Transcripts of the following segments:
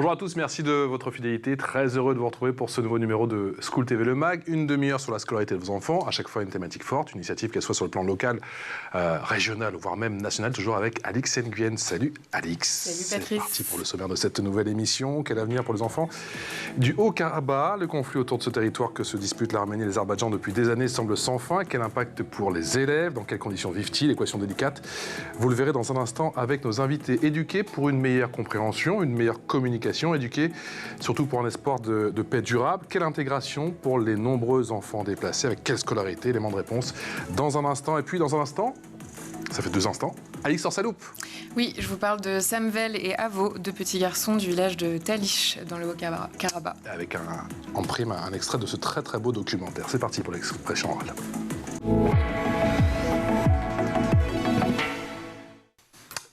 Bonjour à tous, merci de votre fidélité. Très heureux de vous retrouver pour ce nouveau numéro de School TV Le Mag. Une demi-heure sur la scolarité de vos enfants, à chaque fois une thématique forte, une initiative qu'elle soit sur le plan local, régional, voire même national, toujours avec Alix Nguyen. Salut Alix. Salut Patrice. C'est parti pour le sommaire de cette nouvelle émission. Quel avenir pour les enfants du Haut-Karabakh? Le conflit autour de ce territoire que se disputent l'Arménie et l'Azerbaïdjan depuis des années semble sans fin. Quel impact pour les élèves? Dans quelles conditions vivent-ils? Équation délicate. Vous le verrez dans un instant avec nos invités éduqués pour une meilleure compréhension, une meilleure communication, éduqués surtout pour un espoir de paix durable. Quelle intégration pour les nombreux enfants déplacés? Avec quelle scolarité? Éléments de réponse dans un instant. Et puis dans un instant, ça fait 2 instants, Alix sort sa loupe. Oui, je vous parle de Samvel et Avo, 2 petits garçons du village de Talish, dans le Haut-Karabakh. Avec en prime un extrait de ce très très beau documentaire. C'est parti pour l'expression orale.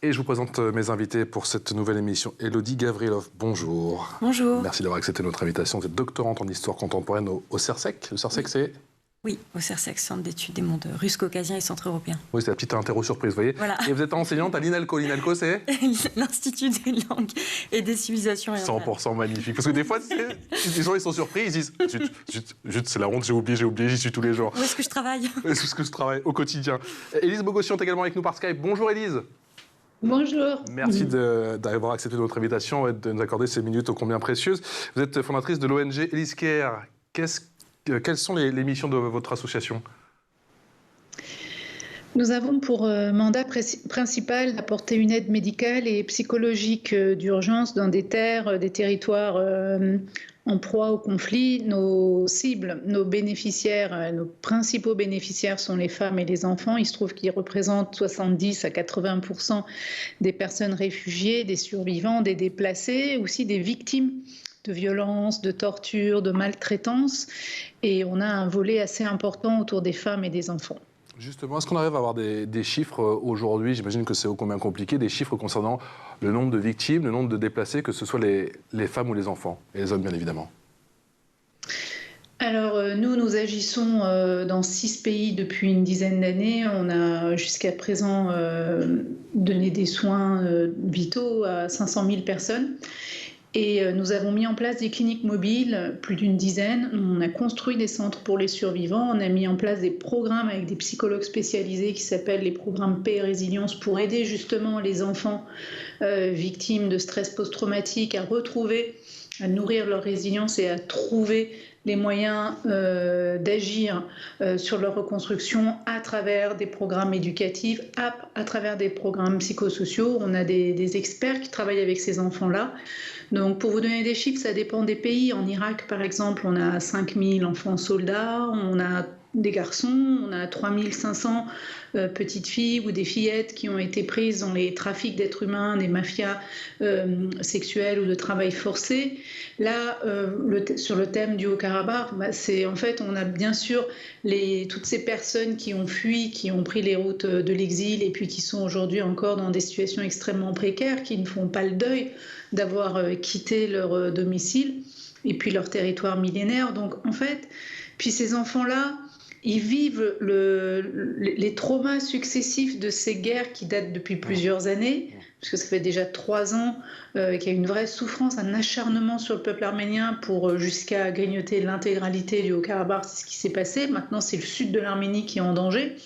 Et je vous présente mes invités pour cette nouvelle émission. Elodie Gavrilov, bonjour. Bonjour. Merci d'avoir accepté notre invitation. Vous êtes doctorante en histoire contemporaine au CERSEC. Le CERSEC, c'est... Oui, au CERSEC, Centre d'études des mondes russe-caucasiens et centre-européens. Oui, c'est la petite interro surprise, vous voyez. Voilà. Et vous êtes enseignante à l'INALCO. L'INALCO, c'est l'Institut des langues et des civilisations. 100% magnifique. Parce que des fois, les gens ils sont surpris, ils disent zut, c'est la honte, j'ai oublié, j'y suis tous les jours. Où est-ce que je travaille? Où est-ce que je travaille au quotidien? Élise Bogossian est également avec nous par Skype. Bonjour Élise. Bonjour. Merci d'avoir accepté notre invitation et de nous accorder ces minutes ô combien précieuses. Vous êtes fondatrice de l'ONG Elise Care. Quelles sont les missions de votre association? Nous avons pour mandat principal d'apporter une aide médicale et psychologique d'urgence dans des terres, des territoires en proie au conflit. Nos cibles, nos bénéficiaires, nos principaux bénéficiaires sont les femmes et les enfants. Il se trouve qu'ils représentent 70 à 80% des personnes réfugiées, des survivants, des déplacés, aussi des victimes de violences, de torture, de maltraitance. Et on a un volet assez important autour des femmes et des enfants. Justement, est-ce qu'on arrive à avoir des chiffres aujourd'hui? J'imagine que c'est ô combien compliqué, des chiffres concernant le nombre de victimes, le nombre de déplacés, que ce soit les femmes ou les enfants, et les hommes bien évidemment. Alors nous agissons dans 6 pays depuis une dizaine d'années. On a jusqu'à présent donné des soins vitaux à 500 000 personnes. Et nous avons mis en place des cliniques mobiles, plus d'une dizaine. On a construit des centres pour les survivants. On a mis en place des programmes avec des psychologues spécialisés qui s'appellent les programmes Paix et Résilience pour aider justement les enfants victimes de stress post-traumatique à retrouver, à nourrir leur résilience et à trouver les moyens d'agir sur leur reconstruction à travers des programmes éducatifs, à travers des programmes psychosociaux. On a des experts qui travaillent avec ces enfants-là. Donc, pour vous donner des chiffres, ça dépend des pays. En Irak, par exemple, on a 5000 enfants soldats, on a des garçons, on a 3500 petites filles ou des fillettes qui ont été prises dans les trafics d'êtres humains, des mafias sexuelles ou de travail forcé. Là, sur le thème du Haut-Karabakh, en fait, on a bien sûr toutes ces personnes qui ont fui, qui ont pris les routes de l'exil et puis qui sont aujourd'hui encore dans des situations extrêmement précaires, qui ne font pas le deuil d'avoir quitté leur domicile et puis leur territoire millénaire. Donc, en fait, puis ces enfants-là, ils vivent les traumas successifs de ces guerres qui datent depuis plusieurs années, parce que ça fait déjà 3 ans qu'il y a une vraie souffrance, un acharnement sur le peuple arménien pour jusqu'à grignoter l'intégralité du Haut-Karabakh. C'est ce qui s'est passé. Maintenant, c'est le sud de l'Arménie qui est en danger.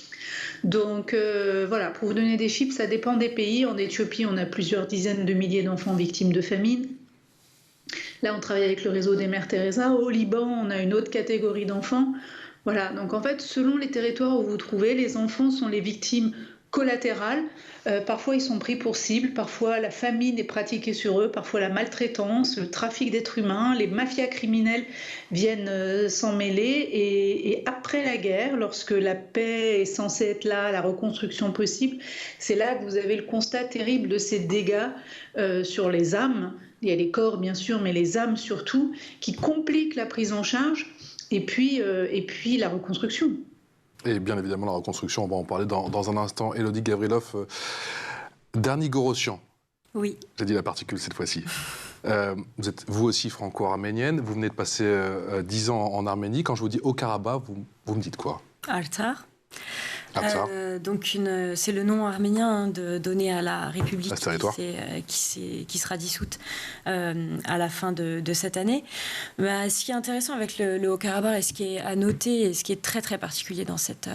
Donc voilà, pour vous donner des chiffres, ça dépend des pays. En Éthiopie, on a plusieurs dizaines de milliers d'enfants victimes de famine. Là, on travaille avec le réseau des Mères Teresa. Au Liban, on a une autre catégorie d'enfants. Voilà, donc en fait, selon les territoires où vous trouvez, les enfants sont les victimes collatérales. Parfois, ils sont pris pour cible, parfois la famine est pratiquée sur eux, parfois la maltraitance, le trafic d'êtres humains, les mafias criminelles viennent s'en mêler. Et après la guerre, lorsque la paix est censée être là, la reconstruction possible, c'est là que vous avez le constat terrible de ces dégâts sur les âmes. Il y a les corps, bien sûr, mais les âmes surtout, qui compliquent la prise en charge. Et puis la reconstruction. Et bien évidemment, la reconstruction, on va en parler dans un instant. Elodie Gavrilov, Dani Gorossian. Oui. J'ai dit la particule cette fois-ci. Vous êtes vous aussi franco-arménienne. Vous venez de passer 10 ans en Arménie. Quand je vous dis Haut-Karabakh, vous me dites quoi? Artsakh. Donc c'est le nom arménien donné à la République qui sera dissoute à la fin de cette année. Ce qui est intéressant avec le Haut-Karabakh et ce qui est à noter et ce qui est très très particulier dans cette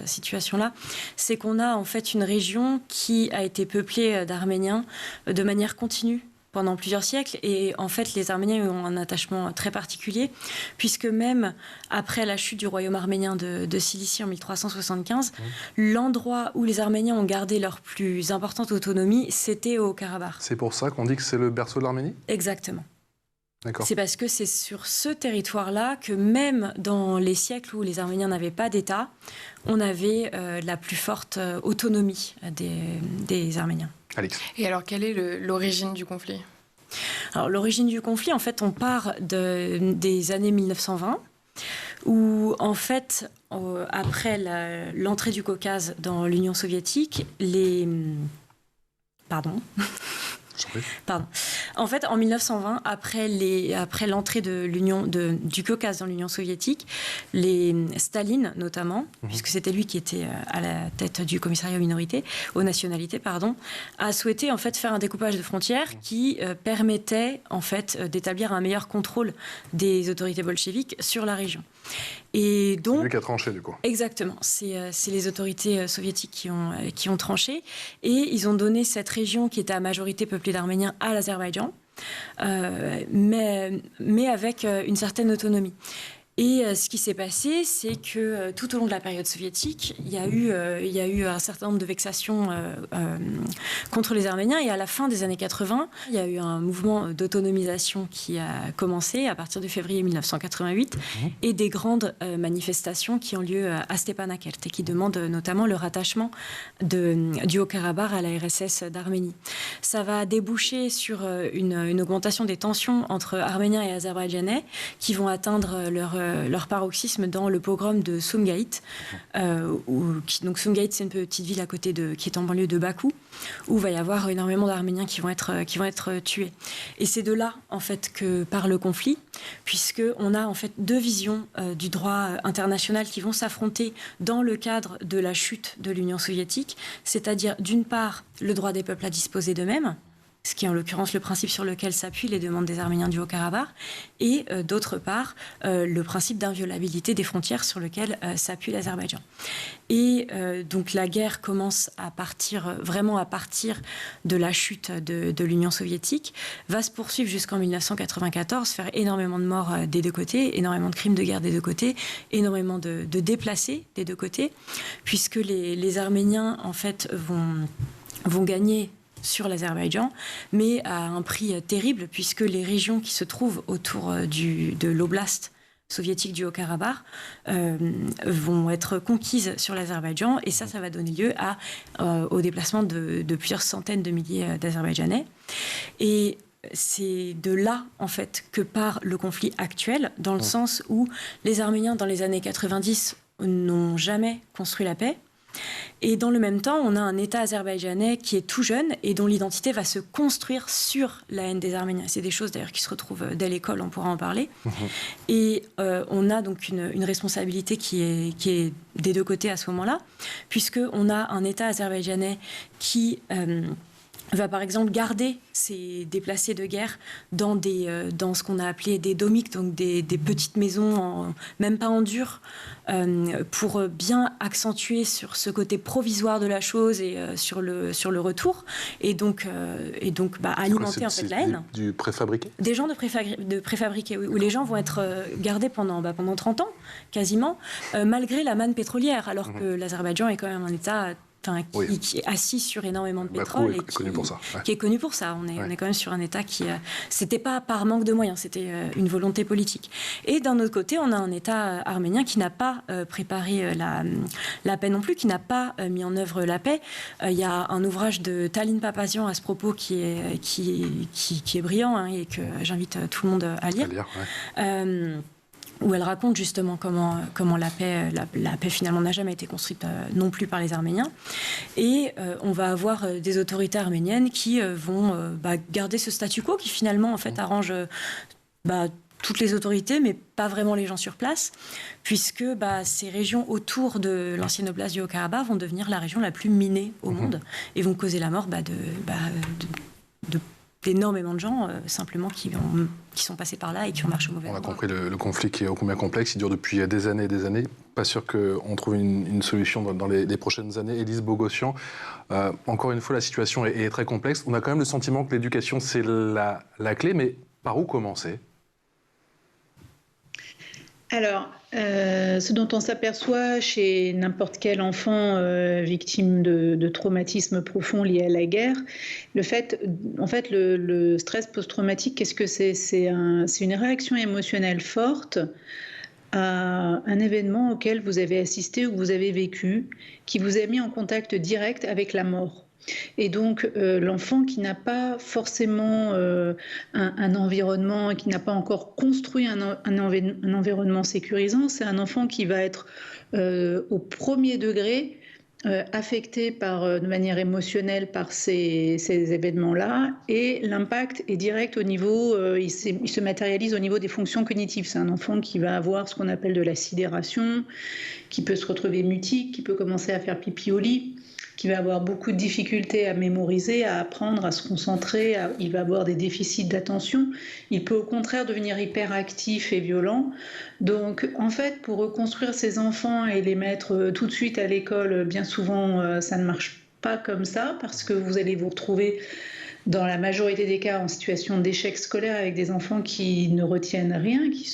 situation-là, c'est qu'on a en fait une région qui a été peuplée d'Arméniens de manière continue pendant plusieurs siècles. Et en fait, les Arméniens ont un attachement très particulier, puisque même après la chute du royaume arménien de Cilicie en 1375, l'endroit où les Arméniens ont gardé leur plus importante autonomie, c'était au Haut-Karabakh. C'est pour ça qu'on dit que c'est le berceau de l'Arménie ? Exactement. D'accord. C'est parce que c'est sur ce territoire-là que même dans les siècles où les Arméniens n'avaient pas d'État, on avait la plus forte autonomie des Arméniens. Alix. Et alors, quelle est l'origine du conflit ? Alors, l'origine du conflit, en fait, on part des années 1920, où, en fait, après l'entrée du Caucase dans l'Union soviétique, Pardon. En fait, en 1920, après l'entrée du Caucase dans l'Union soviétique, Staline notamment, puisque c'était lui qui était à la tête du commissariat aux nationalités, a souhaité en fait faire un découpage de frontières qui permettait en fait d'établir un meilleur contrôle des autorités bolcheviques sur la région. Et donc, c'est lui qui a tranché, du coup. Exactement. C'est les autorités soviétiques qui ont tranché. Et ils ont donné cette région qui était à majorité peuplée d'Arméniens à l'Azerbaïdjan, mais avec une certaine autonomie. Et ce qui s'est passé, c'est que tout au long de la période soviétique, il y a eu un certain nombre de vexations contre les Arméniens. Et à la fin des années 80, il y a eu un mouvement d'autonomisation qui a commencé à partir de février 1988 et des grandes manifestations qui ont lieu à Stepanakert et qui demandent notamment le rattachement du Haut-Karabakh à la RSS d'Arménie. Ça va déboucher sur une augmentation des tensions entre Arméniens et Azerbaïdjanais qui vont atteindre leur paroxysme dans le pogrom de Sumgait. Donc Sumgait, c'est une petite ville à côté qui est en banlieue de Bakou, où il va y avoir énormément d'Arméniens qui vont être tués. Et c'est de là, en fait, que part le conflit, puisqu'on a en fait deux visions du droit international qui vont s'affronter dans le cadre de la chute de l'Union soviétique, c'est-à-dire d'une part le droit des peuples à disposer d'eux-mêmes, ce qui est en l'occurrence le principe sur lequel s'appuient les demandes des Arméniens du Haut-Karabakh, et d'autre part le principe d'inviolabilité des frontières sur lequel s'appuie l'Azerbaïdjan. Et donc la guerre commence vraiment à partir de la chute de l'Union soviétique, va se poursuivre jusqu'en 1994, faire énormément de morts des deux côtés, énormément de crimes de guerre des deux côtés, énormément de déplacés des deux côtés, puisque les Arméniens en fait vont gagner sur l'Azerbaïdjan, mais à un prix terrible, puisque les régions qui se trouvent autour de l'oblast soviétique du Haut-Karabakh vont être conquises sur l'Azerbaïdjan, et ça va donner lieu au déplacement de plusieurs centaines de milliers d'Azerbaïdjanais. Et c'est de là, en fait, que part le conflit actuel, dans le sens où les Arméniens, dans les années 90, n'ont jamais construit la paix. Et dans le même temps, on a un État azerbaïdjanais qui est tout jeune et dont l'identité va se construire sur la haine des Arméniens. C'est des choses d'ailleurs qui se retrouvent dès l'école, on pourra en parler. Et on a donc une responsabilité qui est des deux côtés à ce moment-là, puisqu'on a un État azerbaïdjanais qui va par exemple garder ces déplacés de guerre dans ce qu'on a appelé des domiks, donc des petites maisons, même pas en dur, pour bien accentuer sur ce côté provisoire de la chose et sur le retour, et donc alimenter en fait la haine. Du préfabriqué ? Des gens de préfabriqués, oui, où les gens vont être gardés pendant 30 ans, quasiment, malgré la manne pétrolière, alors que l'Azerbaïdjan est quand même un État qui est assis sur énormément de pétrole et qui est connu pour ça. On est quand même sur un État qui... c'était pas par manque de moyens, c'était une volonté politique. Et d'un autre côté, on a un État arménien qui n'a pas préparé la paix non plus, qui n'a pas mis en œuvre la paix. Il y a un ouvrage de Taline Papazian à ce propos qui est brillant, et que j'invite tout le monde à lire. Où elle raconte justement comment la paix finalement n'a jamais été construite non plus par les Arméniens. Et on va avoir des autorités arméniennes qui vont garder ce statu quo qui finalement en fait arrange toutes les autorités, mais pas vraiment les gens sur place, puisque ces régions autour de l'ancienne oblast du Haut-Karabakh vont devenir la région la plus minée au monde et vont causer la mort d'énormément de gens, simplement, qui sont passés par là et qui ont marché au mauvais endroit. On a compris le conflit qui est ô combien complexe, il dure depuis des années et des années. Pas sûr qu'on trouve une solution dans les prochaines années. Élise Bogossian, encore une fois, la situation est très complexe. On a quand même le sentiment que l'éducation, c'est la clé, mais par où commencer ? Alors, ce dont on s'aperçoit chez n'importe quel enfant victime de traumatismes profonds liés à la guerre, le stress post-traumatique, qu'est-ce que c'est ? C'est une réaction émotionnelle forte à un événement auquel vous avez assisté ou que vous avez vécu, qui vous a mis en contact direct avec la mort. Et donc, l'enfant qui n'a pas forcément un environnement, qui n'a pas encore construit un environnement sécurisant, c'est un enfant qui va être au premier degré affecté de manière émotionnelle par ces événements-là, et l'impact est direct au niveau, il se matérialise au niveau des fonctions cognitives. C'est un enfant qui va avoir ce qu'on appelle de la sidération, qui peut se retrouver mutique, qui peut commencer à faire pipi au lit, qui va avoir beaucoup de difficultés à mémoriser, à apprendre, à se concentrer, il va avoir des déficits d'attention, il peut au contraire devenir hyperactif et violent. Donc en fait, pour reconstruire ces enfants et les mettre tout de suite à l'école, bien souvent ça ne marche pas comme ça, parce que vous allez vous retrouver dans la majorité des cas en situation d'échec scolaire avec des enfants qui ne retiennent rien, qui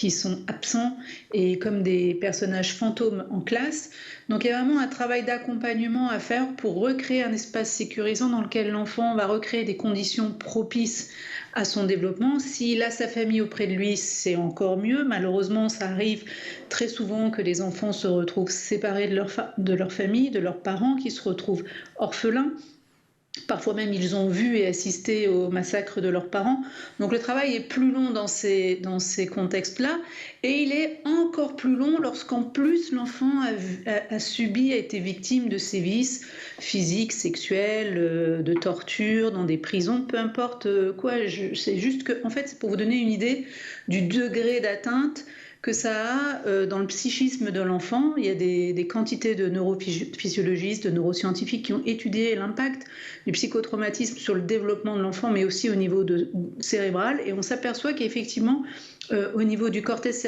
sont absents et comme des personnages fantômes en classe. Donc il y a vraiment un travail d'accompagnement à faire pour recréer un espace sécurisant dans lequel l'enfant va recréer des conditions propices à son développement. S'il a sa famille auprès de lui, c'est encore mieux. Malheureusement, ça arrive très souvent que les enfants se retrouvent séparés de leur famille, de leurs parents, qui se retrouvent orphelins. Parfois même, ils ont vu et assisté au massacre de leurs parents. Donc le travail est plus long dans ces contextes-là. Et il est encore plus long lorsqu'en plus l'enfant a été victime de sévices physiques, sexuels, de torture, dans des prisons, peu importe quoi. C'est juste que, en fait, c'est pour vous donner une idée du degré d'atteinte que ça a dans le psychisme de l'enfant. Il y a des quantités de neurophysiologistes, de neuroscientifiques qui ont étudié l'impact du psychotraumatisme sur le développement de l'enfant, mais aussi au niveau cérébral. Et on s'aperçoit qu'effectivement, au niveau du cortex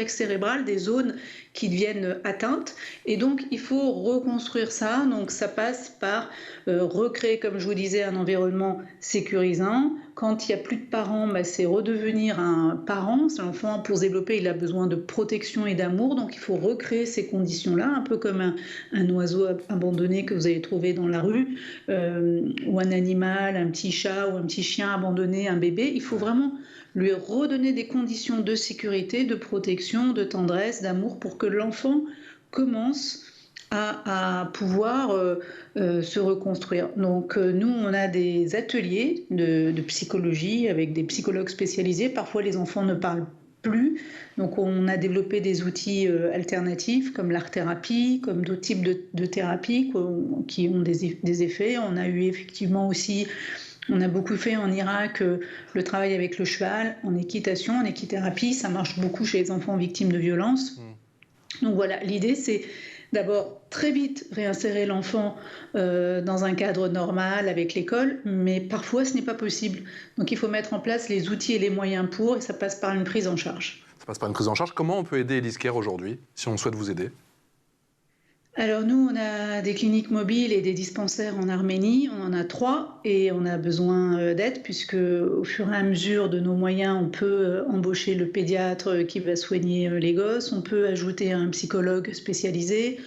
cérébral, des zones qui deviennent atteintes. Et donc, il faut reconstruire ça. Donc, ça passe par recréer, comme je vous disais, un environnement sécurisant. Quand il n'y a plus de parents, c'est redevenir un parent. L'enfant, pour se développer, il a besoin de protection et d'amour. Donc, il faut recréer ces conditions-là, un peu comme un oiseau abandonné que vous allez trouver dans la rue, ou un animal, un petit chat ou un petit chien abandonné, un bébé. Il faut vraiment lui redonner des conditions de sécurité, de protection, de tendresse, d'amour, pour que l'enfant commence à pouvoir se reconstruire. Donc nous, on a des ateliers de psychologie avec des psychologues spécialisés. Parfois, les enfants ne parlent plus. Donc on a développé des outils alternatifs comme l'art-thérapie, comme d'autres types de thérapies qui ont des effets. On a eu effectivement aussi... On a beaucoup fait en Irak le travail avec le cheval, en équitation, en équithérapie. Ça marche beaucoup chez les enfants victimes de violences. Donc voilà, l'idée, c'est d'abord très vite réinsérer l'enfant dans un cadre normal avec l'école, mais parfois ce n'est pas possible. Donc il faut mettre en place les outils et les moyens pour, et ça passe par une prise en charge. Ça passe par une prise en charge. Comment on peut aider Élise Kerr aujourd'hui, si on souhaite vous aider ? Alors nous, on a des cliniques mobiles et des dispensaires en Arménie. On en a 3 et on a besoin d'aide puisque au fur et à mesure de nos moyens, on peut embaucher le pédiatre qui va soigner les gosses. On peut ajouter un psychologue spécialisé.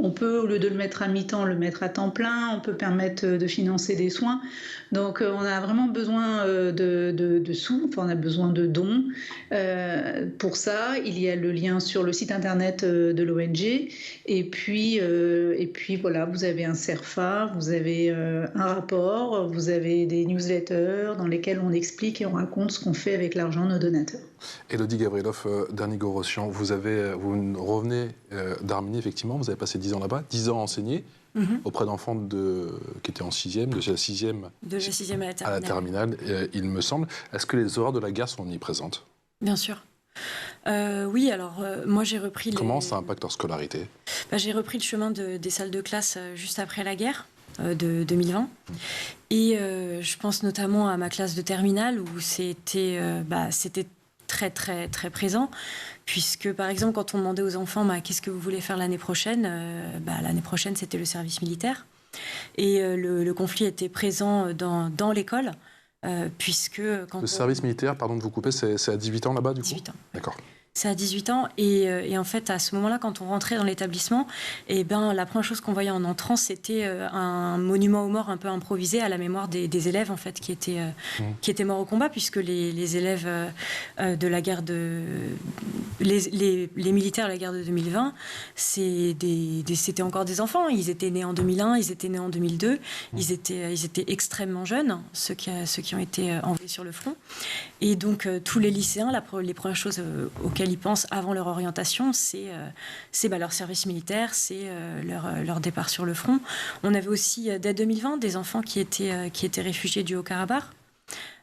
On peut, au lieu de le mettre à mi-temps, le mettre à temps plein. On peut permettre de financer des soins. Donc on a vraiment besoin de sous, enfin on a besoin de dons. Pour ça, il y a le lien sur le site internet de l'ONG. Et puis voilà, vous avez un CERFA, vous avez un rapport, vous avez des newsletters dans lesquels on explique et on raconte ce qu'on fait avec l'argent de nos donateurs. Élodie Gavrilov, Dany Gorossian, vous revenez d'Arménie, effectivement, vous avez passé 10 ans là-bas, 10 ans enseigné. auprès d'enfants qui étaient en 6e, de la 6e De la 6e à la terminale, il me semble. Est-ce que les horreurs de la guerre sont omniprésentes? Bien sûr. Oui, alors moi j'ai repris... Comment ça impacte leur scolarité? J'ai repris le chemin des salles de classe juste après la guerre de 2020. Et je pense notamment à ma classe de terminale où c'était très, très, très présent. Puisque, par exemple, quand on demandait aux enfants qu'est-ce que vous voulez faire l'année prochaine, l'année prochaine, c'était le service militaire. Et le conflit était présent dans l'école. Puisque le service militaire, pardon de vous couper, c'est à 18 ans là-bas, du coup? 18 ans. D'accord. C'est à 18 ans et en fait à ce moment-là quand on rentrait dans l'établissement, la première chose qu'on voyait en entrant c'était un monument aux morts un peu improvisé à la mémoire des élèves en fait qui étaient morts au combat puisque les élèves de la guerre les militaires de la guerre de 2020 c'était encore des enfants, ils étaient nés en 2001, ils étaient nés en 2002, ils étaient extrêmement jeunes ceux qui ont été envoyés sur le front et donc tous les lycéens les premières choses auxquelles ils pensent avant leur orientation, c'est leur service militaire, c'est leur départ sur le front. On avait aussi, dès 2020, des enfants qui étaient réfugiés du Haut-Karabakh.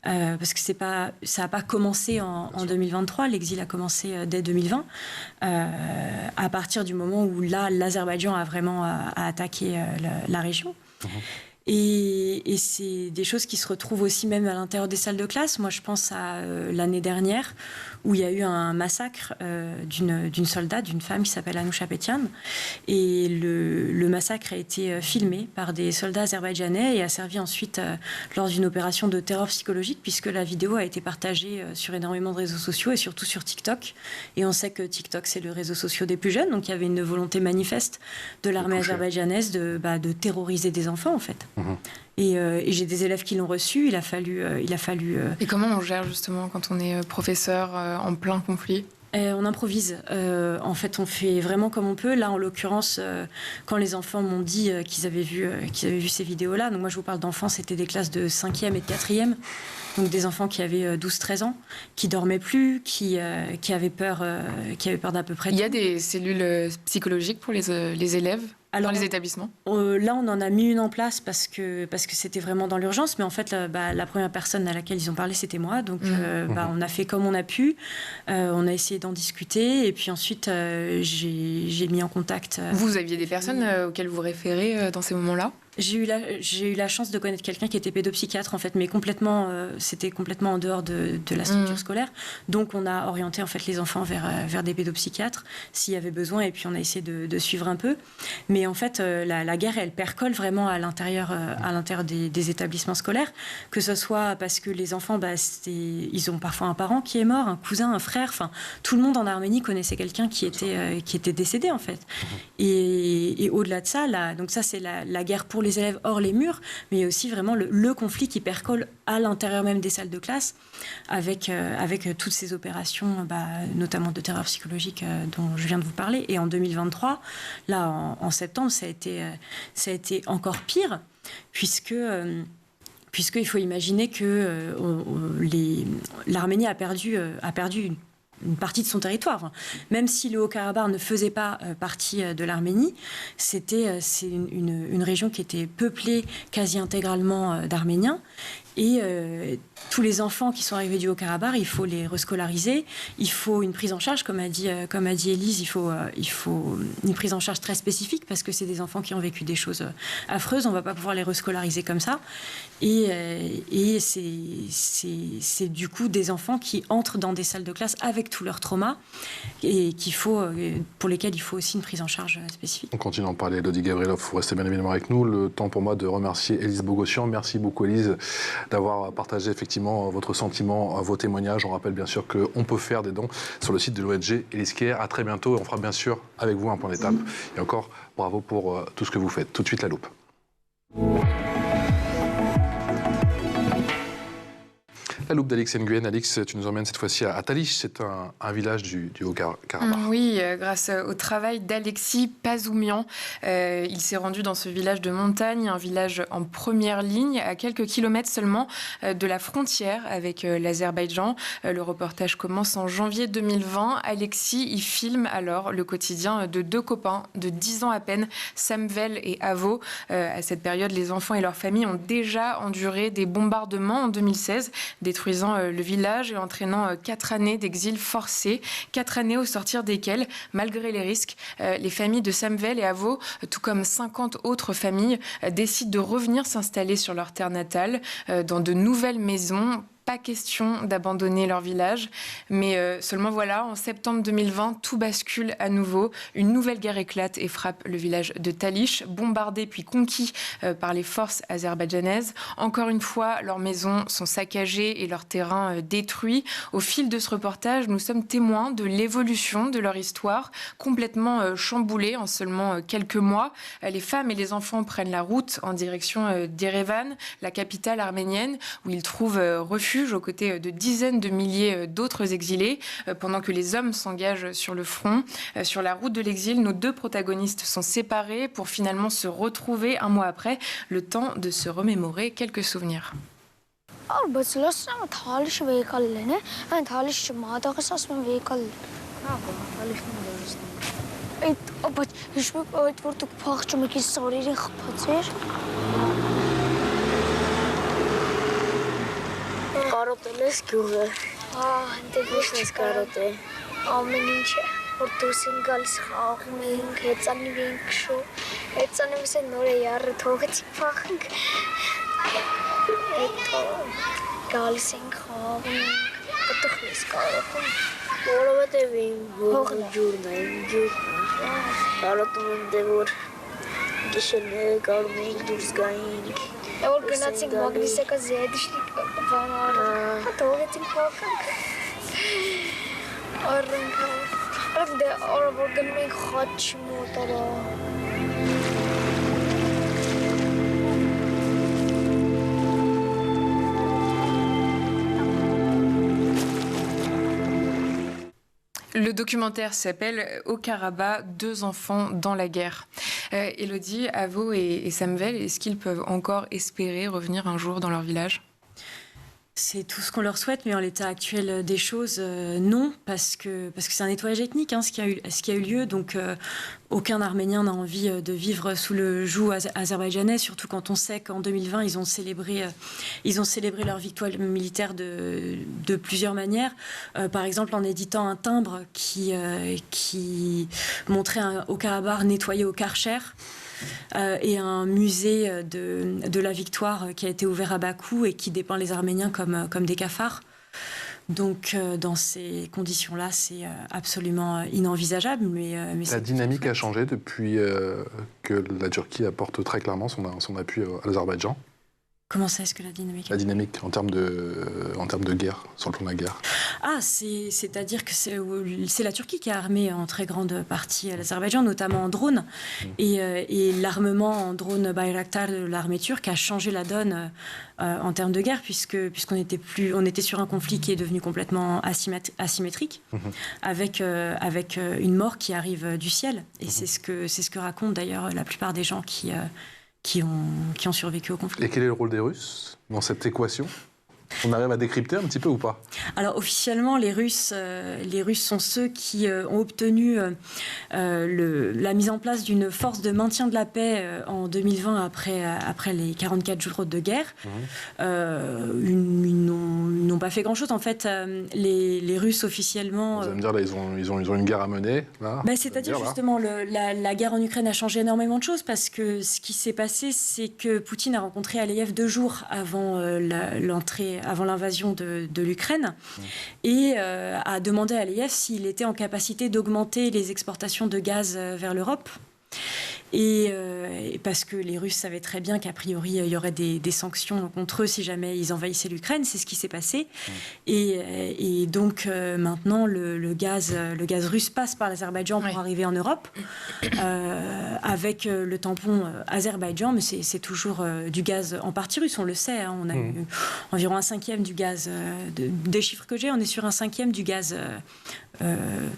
Parce que ça n'a pas commencé en 2023, l'exil a commencé dès 2020, à partir du moment où l'Azerbaïdjan a vraiment attaqué la région. Et c'est des choses qui se retrouvent aussi même à l'intérieur des salles de classe. Moi, je pense à l'année dernière où il y a eu un massacre d'une soldate, d'une femme qui s'appelle Anousha Petian. Et le massacre a été filmé par des soldats azerbaïdjanais et a servi ensuite lors d'une opération de terreur psychologique puisque la vidéo a été partagée sur énormément de réseaux sociaux et surtout sur TikTok. Et on sait que TikTok, c'est le réseau social des plus jeunes. Donc, il y avait une volonté manifeste de l'armée azerbaïdjanaise de terroriser des enfants, en fait. Et j'ai des élèves qui l'ont reçu. Il a fallu. Et comment on gère justement quand on est professeur en plein conflit? On improvise. En fait, on fait vraiment comme on peut. Là, en l'occurrence, quand les enfants m'ont dit qu'ils avaient vu ces vidéos-là, donc moi, je vous parle d'enfants, c'était des classes de 5e et de 4e. Donc des enfants qui avaient 12-13 ans, qui dormaient plus, qui avaient peur d'à peu près tout. Il y a des cellules psychologiques pour les élèves dans les établissements? Là, on en a mis une en place parce que c'était vraiment dans l'urgence. Mais en fait, la première personne à laquelle ils ont parlé, c'était moi. Donc, on a fait comme on a pu. On a essayé d'en discuter. Et puis ensuite, j'ai mis en contact... Vous aviez des personnes auxquelles vous référez dans ces moments-là? J'ai eu la chance de connaître quelqu'un qui était pédopsychiatre, en fait, mais c'était complètement en dehors de la structure scolaire. Donc, on a orienté, en fait, les enfants vers des pédopsychiatres, s'il y avait besoin, et puis on a essayé de suivre un peu. Mais en fait, la guerre, elle percole vraiment à l'intérieur des établissements scolaires, que ce soit parce que les enfants, ils ont parfois un parent qui est mort, un cousin, un frère, enfin, tout le monde en Arménie connaissait quelqu'un qui était décédé, en fait. Et au-delà de ça, donc ça, c'est la guerre pour les élèves hors les murs, mais il y a aussi vraiment le conflit qui percole à l'intérieur même des salles de classe avec toutes ces opérations, notamment de terreur psychologique dont je viens de vous parler. Et en 2023, là, en septembre, ça a été encore pire, puisqu'il faut imaginer que l'Arménie a perdu une partie de son territoire. Même si le Haut-Karabakh ne faisait pas partie de l'Arménie, c'est une région qui était peuplée quasi intégralement d'Arméniens. Et tous les enfants qui sont arrivés du Haut-Karabakh, il faut les rescolariser. Il faut une prise en charge, comme a dit Élise, il faut une prise en charge très spécifique parce que c'est des enfants qui ont vécu des choses affreuses. On ne va pas pouvoir les rescolariser comme ça. Et c'est du coup des enfants qui entrent dans des salles de classe avec tous leurs traumas et pour lesquels il faut aussi une prise en charge spécifique. On continue d'en parler. Elodie Gavrilov, vous restez bien évidemment avec nous. Le temps pour moi de remercier Élise Bogossian. Merci beaucoup, Élise, d'avoir partagé effectivement votre sentiment, vos témoignages. On rappelle bien sûr qu'on peut faire des dons sur le site de l'ONG Élise Care. À très bientôt et on fera bien sûr avec vous un point d'étape. Et encore, bravo pour tout ce que vous faites. Tout de suite, la loupe. La loupe d'Alix Nguyen. Alix, tu nous emmènes cette fois-ci à Talish, c'est un village du Haut-Karabakh. Oui, grâce au travail d'Alexis Pazoumian, il s'est rendu dans ce village de montagne, un village en première ligne, à quelques kilomètres seulement de la frontière avec l'Azerbaïdjan. Le reportage commence en janvier 2020. Alexis y filme alors le quotidien de deux copains de 10 ans à peine, Samvel et Avo. À cette période, les enfants et leurs familles ont déjà enduré des bombardements en 2016, détruisant le village et entraînant 4 années d'exil forcé, 4 années au sortir desquelles, malgré les risques, les familles de Samvel et Avo, tout comme 50 autres familles, décident de revenir s'installer sur leur terre natale, dans de nouvelles maisons. Pas question d'abandonner leur village, mais seulement voilà, en septembre 2020, tout bascule à nouveau. Une nouvelle guerre éclate et frappe le village de Talish, bombardé puis conquis par les forces azerbaïdjanaises. Encore une fois, leurs maisons sont saccagées et leurs terrains détruits. Au fil de ce reportage, nous sommes témoins de l'évolution de leur histoire, complètement chamboulée en seulement quelques mois. Les femmes et les enfants prennent la route en direction d'Erevan, la capitale arménienne, où ils trouvent refuge aux côtés de dizaines de milliers d'autres exilés, pendant que les hommes s'engagent sur le front. Sur la route de l'exil, nos deux protagonistes sont séparés pour finalement se retrouver un mois après, le temps de se remémorer quelques souvenirs. Կարոտել ես գյուղը։ Այնտեղ ինչ ես կարոտել։ Ամեն ինչը, որ դուրս են գալիս խաղում ենք, հեծանիվ ենք քշում։ Հեծանիվս է նոր է յարը թողեցիք փախենք։ Հետո գալիս ենք խաղում ենք, այդտեղ ես կարոտում։ Որովհետև հողը ջուրն է, ջուրն։ Կարոտում եմ դե որ գիշերները գալում ենք դուրս գայինք։ Որ գնացինք մագնիսեկա զեդիշնիկ բանարը, թողեցինք փոխանք։ Արդ դե օր որ գնում ենք խաչ մոտորա։ Le documentaire s'appelle « Au Karabakh, 2 enfants dans la guerre ». Élodie, Avo et Samvel, est-ce qu'ils peuvent encore espérer revenir un jour dans leur village ? C'est tout ce qu'on leur souhaite, mais en l'état actuel des choses, non, parce que c'est un nettoyage ethnique, ce qui a eu lieu. Donc, aucun Arménien n'a envie de vivre sous le joug azerbaïdjanais, surtout quand on sait qu'en 2020, ils ont célébré leur victoire militaire de plusieurs manières. Par exemple, en éditant un timbre qui montrait un Haut-Karabakh nettoyé au Karcher. Et un musée de la victoire qui a été ouvert à Bakou et qui dépeint les Arméniens comme des cafards. Donc, dans ces conditions-là, c'est absolument inenvisageable. Mais la dynamique a changé depuis que la Turquie apporte très clairement son appui à l'Azerbaïdjan. Comment ça, est-ce que la dynamique ? La dynamique en termes de guerre, sur le plan de la guerre. Ah, c'est-à-dire que c'est la Turquie qui a armé en très grande partie l'Azerbaïdjan, notamment en drone. Et l'armement en drone Bayraktar de l'armée turque a changé la donne en termes de guerre, puisqu'on était sur un conflit qui est devenu complètement asymétrique, avec une mort qui arrive du ciel. Et c'est ce que racontent d'ailleurs la plupart des gens qui ont survécu au conflit. Et quel est le rôle des Russes dans cette équation ? On arrive à décrypter un petit peu ou pas ? Alors officiellement, les Russes sont ceux qui ont obtenu la mise en place d'une force de maintien de la paix en 2020 après les 44 jours de guerre. Ils n'ont pas fait grand-chose. En fait, les Russes officiellement... Vous allez me dire, là, ils ont une guerre à mener. C'est-à-dire justement, la guerre en Ukraine a changé énormément de choses parce que ce qui s'est passé, c'est que Poutine a rencontré Aliyev 2 jours avant l'invasion de l'Ukraine et a demandé à Aliyev s'il était en capacité d'augmenter les exportations de gaz vers l'Europe. Et parce que les Russes savaient très bien qu'a priori, il y aurait des sanctions contre eux si jamais ils envahissaient l'Ukraine. C'est ce qui s'est passé. Et donc, maintenant, le gaz russe passe par l'Azerbaïdjan pour arriver en Europe, avec le tampon Azerbaïdjan, mais c'est toujours du gaz en partie russe, on le sait. Hein, on a eu environ 1/5 du gaz, des chiffres que j'ai, on est sur 1/5 du gaz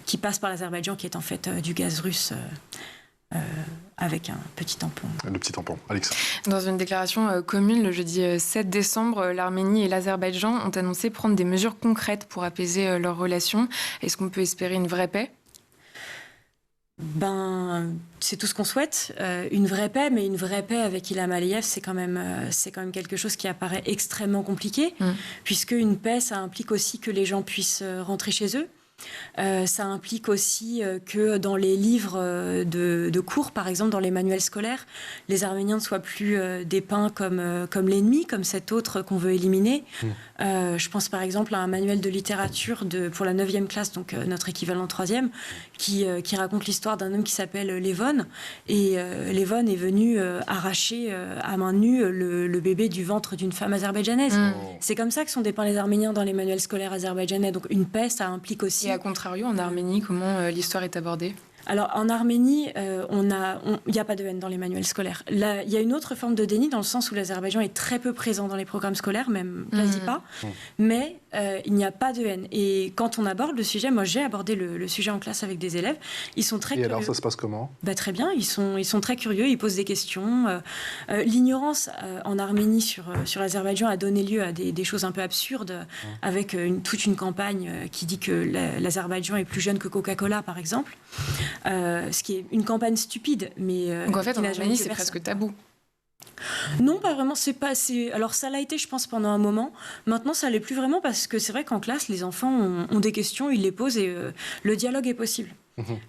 qui passe par l'Azerbaïdjan, qui est en fait du gaz russe. Avec un petit tampon. Le petit tampon. Alex. Dans une déclaration commune le jeudi 7 décembre, l'Arménie et l'Azerbaïdjan ont annoncé prendre des mesures concrètes pour apaiser leurs relations. Est-ce qu'on peut espérer une vraie paix ? C'est tout ce qu'on souhaite, une vraie paix, mais une vraie paix avec Ilham Aliyev, c'est quand même quelque chose qui apparaît extrêmement compliqué, puisque une paix, ça implique aussi que les gens puissent rentrer chez eux. Ça implique aussi que dans les livres de cours, par exemple dans les manuels scolaires, les Arméniens ne soient plus dépeints comme l'ennemi, comme cet autre qu'on veut éliminer. Je pense par exemple à un manuel de littérature pour la 9e classe, donc notre équivalent 3e, qui raconte l'histoire d'un homme qui s'appelle Levon. Et Levon est venu arracher à main nue le bébé du ventre d'une femme azerbaïdjanaise. C'est comme ça que sont dépeints les Arméniens dans les manuels scolaires azerbaïdjanais. Donc une paix, ça implique aussi... Et à contrario, en Arménie, comment l'histoire est abordée ? Alors, en Arménie, il n'y a pas de haine dans les manuels scolaires. Là, il y a une autre forme de déni, dans le sens où l'Azerbaïdjan est très peu présent dans les programmes scolaires, même quasi pas. Mais il n'y a pas de haine. Et quand on aborde le sujet, moi j'ai abordé le sujet en classe avec des élèves, ils sont très curieux. Et alors, ça se passe comment ? Très bien, ils sont très curieux, ils posent des questions. L'ignorance en Arménie sur l'Azerbaïdjan a donné lieu à des choses un peu absurdes, avec toute une campagne qui dit que l'Azerbaïdjan est plus jeune que Coca-Cola, par exemple. Ce qui est une campagne stupide, mais... Donc en fait, en Arménie, c'est presque tabou. Non, pas vraiment. Alors ça l'a été, je pense, pendant un moment. Maintenant, ça l'est plus vraiment, parce que c'est vrai qu'en classe, les enfants ont des questions, ils les posent et le dialogue est possible.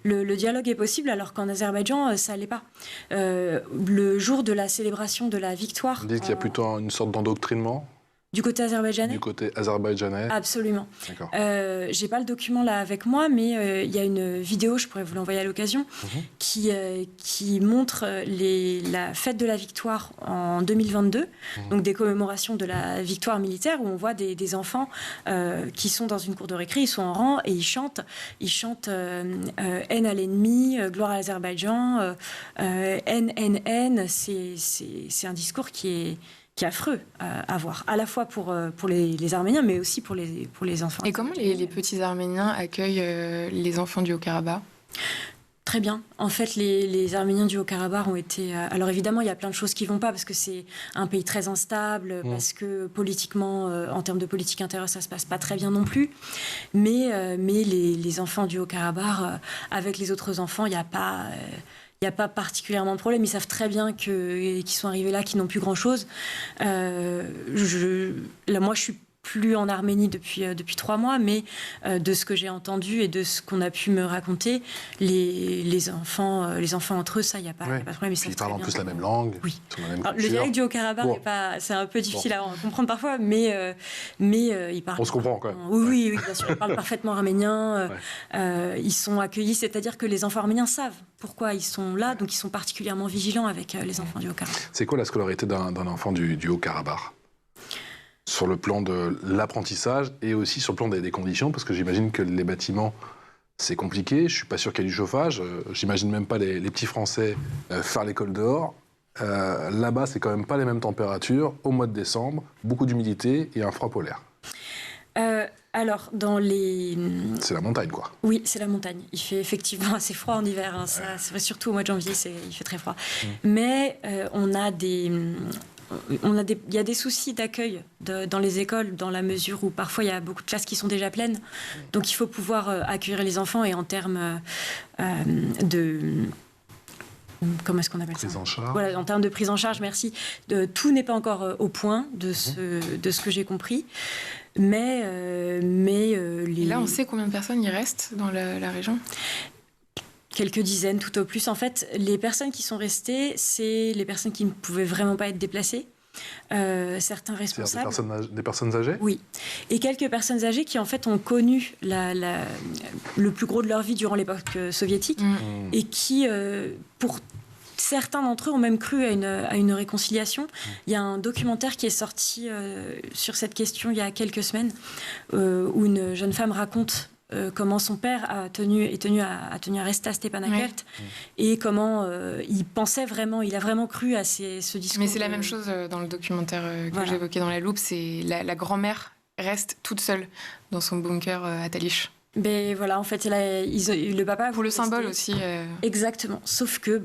Le dialogue est possible, alors qu'en Azerbaïdjan, ça l'est pas. Le jour de la célébration de la victoire... Vous dites qu'il y a plutôt une sorte d'endoctrinement ? Du côté azerbaïdjanais ? Du côté azerbaïdjanais. Absolument. D'accord. J'ai pas le document là avec moi, mais il y a une vidéo, je pourrais vous l'envoyer à l'occasion, qui montre la fête de la victoire en 2022, donc des commémorations de la victoire militaire, où on voit des enfants qui sont dans une cour de récré, ils sont en rang et ils chantent haine à l'ennemi, gloire à l'Azerbaïdjan, haine, c'est un discours qui est affreux à voir, à la fois pour les Arméniens, mais aussi pour les enfants. Et comment les petits Arméniens accueillent les enfants du Haut-Karabakh ? Très bien. En fait, les Arméniens du Haut-Karabakh ont été... Alors évidemment, il y a plein de choses qui ne vont pas, parce que c'est un pays très instable, parce que politiquement, en termes de politique intérieure, ça ne se passe pas très bien non plus. Mais les enfants du Haut-Karabakh, avec les autres enfants, il n'y a pas... Il n'y a pas particulièrement de problème. Ils savent très bien qu'ils sont arrivés là, qu'ils n'ont plus grand-chose. Moi, je suis plus en Arménie depuis 3 mois, mais de ce que j'ai entendu et de ce qu'on a pu me raconter, les enfants entre eux, ça, il n'y a pas de problème. Ils parlent en plus la même langue. Oui. Ils ont la même Alors, le dialecte du Haut-Karabakh, c'est un peu difficile à comprendre parfois, mais ils parlent... On se comprend, quoi. Oui, bien sûr. Ils parlent parfaitement arménien. Ils sont accueillis, c'est-à-dire que les enfants arméniens savent pourquoi ils sont là, donc ils sont particulièrement vigilants avec les enfants du Haut-Karabakh. C'est quoi la scolarité d'un enfant du Haut-Karabakh ? Sur le plan de l'apprentissage et aussi sur le plan des conditions, parce que j'imagine que les bâtiments, c'est compliqué. Je ne suis pas sûr qu'il y ait du chauffage. J'imagine même pas les petits Français faire l'école dehors. Là-bas, c'est quand même pas les mêmes températures. Au mois de décembre, beaucoup d'humidité et un froid polaire. Alors, c'est la montagne, quoi. Oui, c'est la montagne. Il fait effectivement assez froid en hiver. Hein. Ça, c'est vrai, surtout au mois de janvier, il fait très froid. Mais il y a des soucis d'accueil dans les écoles, dans la mesure où parfois il y a beaucoup de classes qui sont déjà pleines. Donc il faut pouvoir accueillir les enfants, et en termes de... Comment est-ce qu'on appelle ça ? Prise en charge. Voilà, en termes de prise en charge, merci. Tout n'est pas encore au point de ce que j'ai compris. Mais Là, on sait combien de personnes y restent dans la région ? Quelques dizaines tout au plus. En fait, les personnes qui sont restées, c'est les personnes qui ne pouvaient vraiment pas être déplacées. Certains responsables... Des personnes âgées ? Oui. Et quelques personnes âgées qui, en fait, ont connu le plus gros de leur vie durant l'époque soviétique et qui, pour Certains d'entre eux ont même cru à une réconciliation. Il y a un documentaire qui est sorti sur cette question il y a quelques semaines, où une jeune femme raconte comment son père est tenu à rester à Stepanakert, et comment il pensait vraiment, il a vraiment cru à ce discours. Mais c'est la même chose dans le documentaire que j'évoquais dans la loupe, c'est la grand-mère reste toute seule dans son bunker à Talich. Ben voilà, en fait, le papa... Pour le symbole aussi. Exactement. Sauf que,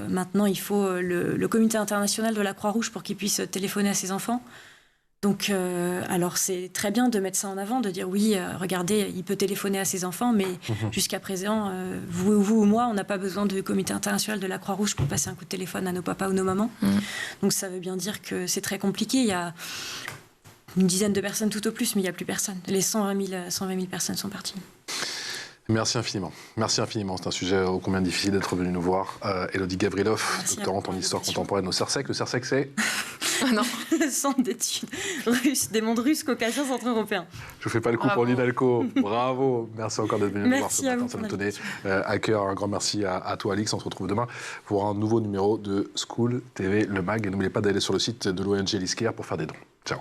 maintenant, il faut le comité international de la Croix-Rouge pour qu'il puisse téléphoner à ses enfants. Donc, alors, c'est très bien de mettre ça en avant, de dire, oui, regardez, il peut téléphoner à ses enfants, mais jusqu'à présent, vous ou moi, on n'a pas besoin de comité international de la Croix-Rouge pour passer un coup de téléphone à nos papas ou nos mamans. Donc, ça veut bien dire que c'est très compliqué. Il y a une dizaine de personnes tout au plus, mais il n'y a plus personne. Les 120 000 personnes sont parties. Merci infiniment. Merci infiniment. C'est un sujet ô combien difficile d'être venu nous voir. Élodie Gavrilov, doctorante en histoire contemporaine au CERSEC. Le CERSEC, c'est non. Centre d'études russes, des mondes russes, caucasiens, centre-européens. Je ne fais pas le coup pour l'INALCO. Bravo. Merci encore d'être venu nous voir ce matin. Ça nous tenait à cœur. Un grand merci à toi, Alix. On se retrouve demain pour un nouveau numéro de School TV, le MAG. Et n'oubliez pas d'aller sur le site de l'ONG Lisker pour faire des dons. Ciao.